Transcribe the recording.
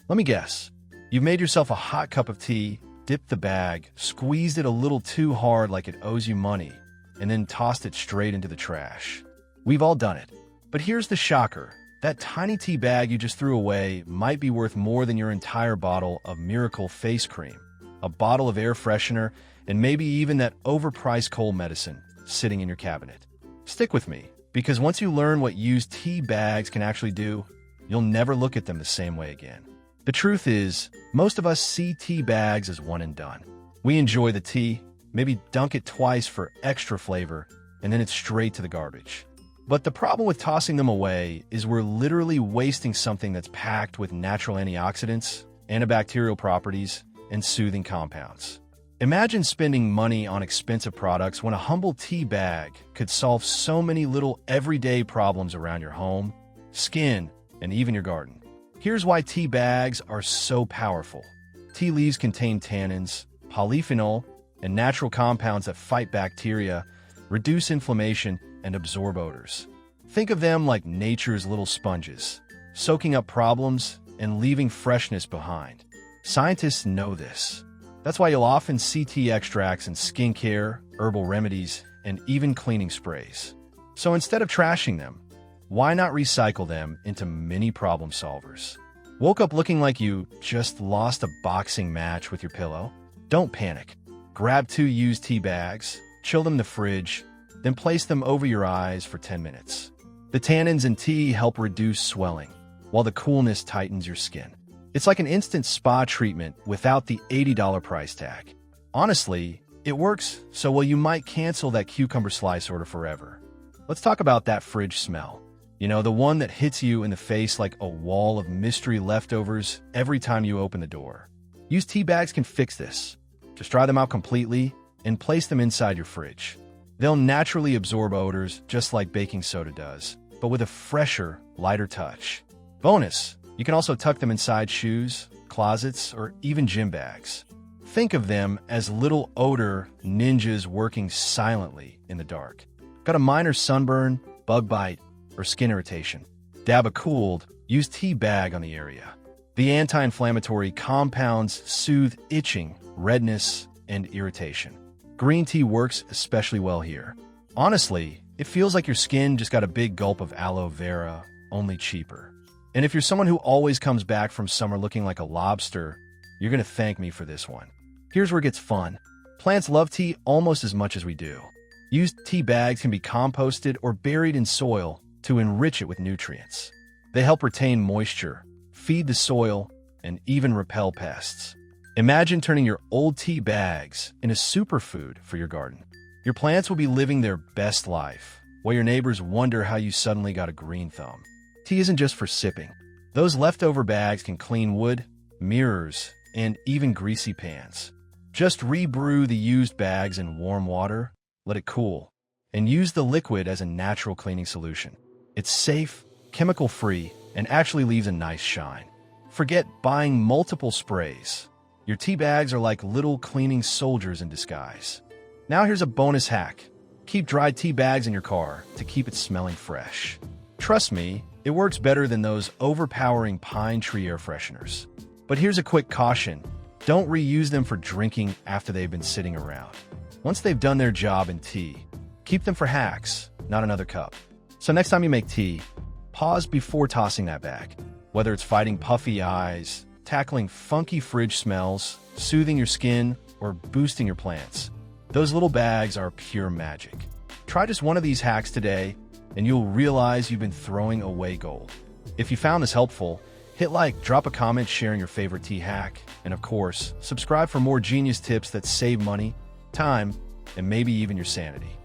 Let me guess. You've made yourself a hot cup of tea, dipped the bag, squeezed it a little too hard like it owes you money, and then tossed it straight into the trash. We've all done it. But here's the shocker. That tiny tea bag you just threw away might be worth more than your entire bottle of Miracle face cream, a bottle of air freshener, and maybe even that overpriced cold medicine sitting in your cabinet. Stick with me, because once you learn what used tea bags can actually do, you'll never look at them the same way again. The truth is, most of us see tea bags as one and done. We enjoy the tea, maybe dunk it twice for extra flavor, and then it's straight to the garbage. But the problem with tossing them away is we're literally wasting something that's packed with natural antioxidants, antibacterial properties, and soothing compounds. Imagine spending money on expensive products when a humble tea bag could solve so many little everyday problems around your home, skin, and even your garden. Here's why tea bags are so powerful. Tea leaves contain tannins, polyphenol, and natural compounds that fight bacteria, reduce inflammation, and absorb odors. Think of them like nature's little sponges, soaking up problems and leaving freshness behind. Scientists know this. That's why you'll often see tea extracts in skincare, herbal remedies, and even cleaning sprays. So instead of trashing them, why not recycle them into mini problem solvers? Woke up looking like you just lost a boxing match with your pillow? Don't panic. Grab 2 used tea bags, chill them in the fridge, then place them over your eyes for 10 minutes. The tannins in tea help reduce swelling, while the coolness tightens your skin. It's like an instant spa treatment without the $80 price tag. Honestly, it works so well you might cancel that cucumber slice order forever. Let's talk about that fridge smell. You know, the one that hits you in the face like a wall of mystery leftovers every time you open the door. Used tea bags can fix this. Just dry them out completely and place them inside your fridge. They'll naturally absorb odors just like baking soda does, but with a fresher, lighter touch. Bonus, you can also tuck them inside shoes, closets, or even gym bags. Think of them as little odor ninjas working silently in the dark. Got a minor sunburn, bug bite, or skin irritation? Dab a cooled, used tea bag on the area. The anti-inflammatory compounds soothe itching, redness, and irritation. Green tea works especially well here. Honestly, it feels like your skin just got a big gulp of aloe vera, only cheaper. And if you're someone who always comes back from summer looking like a lobster, you're gonna thank me for this one. Here's where it gets fun. Plants love tea almost as much as we do. Used tea bags can be composted or buried in soil to enrich it with nutrients. They help retain moisture, feed the soil, and even repel pests. Imagine turning your old tea bags into superfood for your garden. Your plants will be living their best life, while your neighbors wonder how you suddenly got a green thumb. Tea isn't just for sipping. Those leftover bags can clean wood, mirrors, and even greasy pans. Just rebrew the used bags in warm water, let it cool, and use the liquid as a natural cleaning solution. It's safe, chemical-free, and actually leaves a nice shine. Forget buying multiple sprays. Your tea bags are like little cleaning soldiers in disguise. Now here's a bonus hack. Keep dried tea bags in your car to keep it smelling fresh. Trust me, it works better than those overpowering pine tree air fresheners. But here's a quick caution. Don't reuse them for drinking after they've been sitting around. Once they've done their job in tea, keep them for hacks, not another cup. So next time you make tea, pause before tossing that bag. Whether it's fighting puffy eyes, tackling funky fridge smells, soothing your skin, or boosting your plants, those little bags are pure magic. Try just one of these hacks today, and you'll realize you've been throwing away gold. If you found this helpful, hit like, drop a comment sharing your favorite tea hack, and of course, subscribe for more genius tips that save money, time, and maybe even your sanity.